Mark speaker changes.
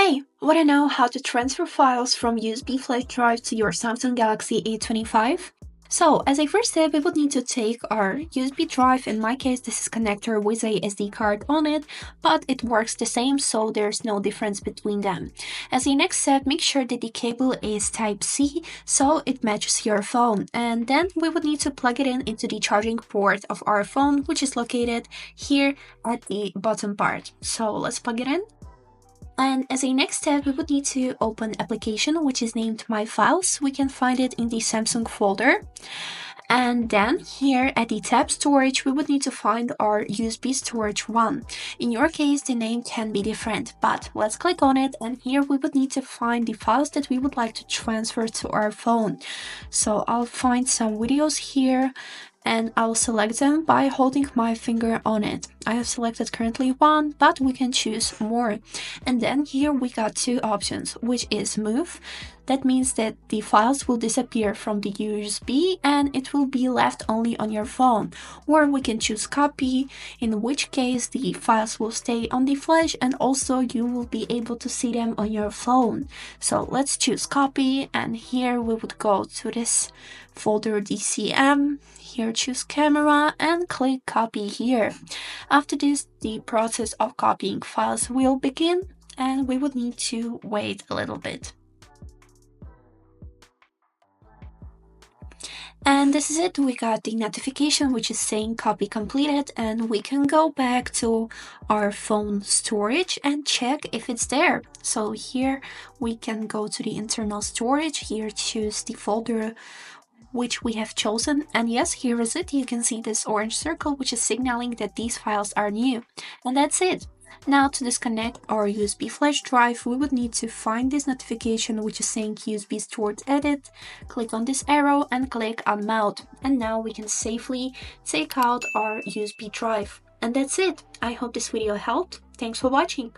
Speaker 1: Hey, wanna know how to transfer files from USB flash drive to your Samsung Galaxy A25? So, as a first step, we would need to take our USB drive. In my case, this is connector with a SD card on it, but it works the same, so there's no difference between them. As a next step, make sure that the cable is Type-C, so it matches your phone. And then we would need to plug it in into the charging port of our phone, which is located here at the bottom part. So let's plug it in. And as a next step, we would need to open application which is named My Files. We can find it in the Samsung folder. And then here at the tab storage, we would need to find our USB storage 1. In your case, the name can be different, but let's click on it. And here we would need to find the files that we would like to transfer to our phone. So I'll find some videos here and I'll select them by holding my finger on it. I have selected currently one, but we can choose more. And then here we got two options, which is move. That means that the files will disappear from the USB and it will be left only on your phone. Or we can choose copy, in which case the files will stay on the flash and also you will be able to see them on your phone. So let's choose copy, and here we would go to this folder DCM. Here choose camera and click copy here. After this, the process of copying files will begin and we would need to wait a little bit. And this is it. We got the notification which is saying copy completed, and we can go back to our phone storage and check if it's there. So here we can go to the internal storage. Here choose the folder which we have chosen, and yes, here is it. You can see this orange circle which is signaling that these files are new, and that's it. Now to disconnect our USB flash drive, we would need to find this notification which is saying USB stored edit, click on this arrow and click on mount, and now we can safely take out our USB drive. And that's it. I hope this video helped. Thanks for watching.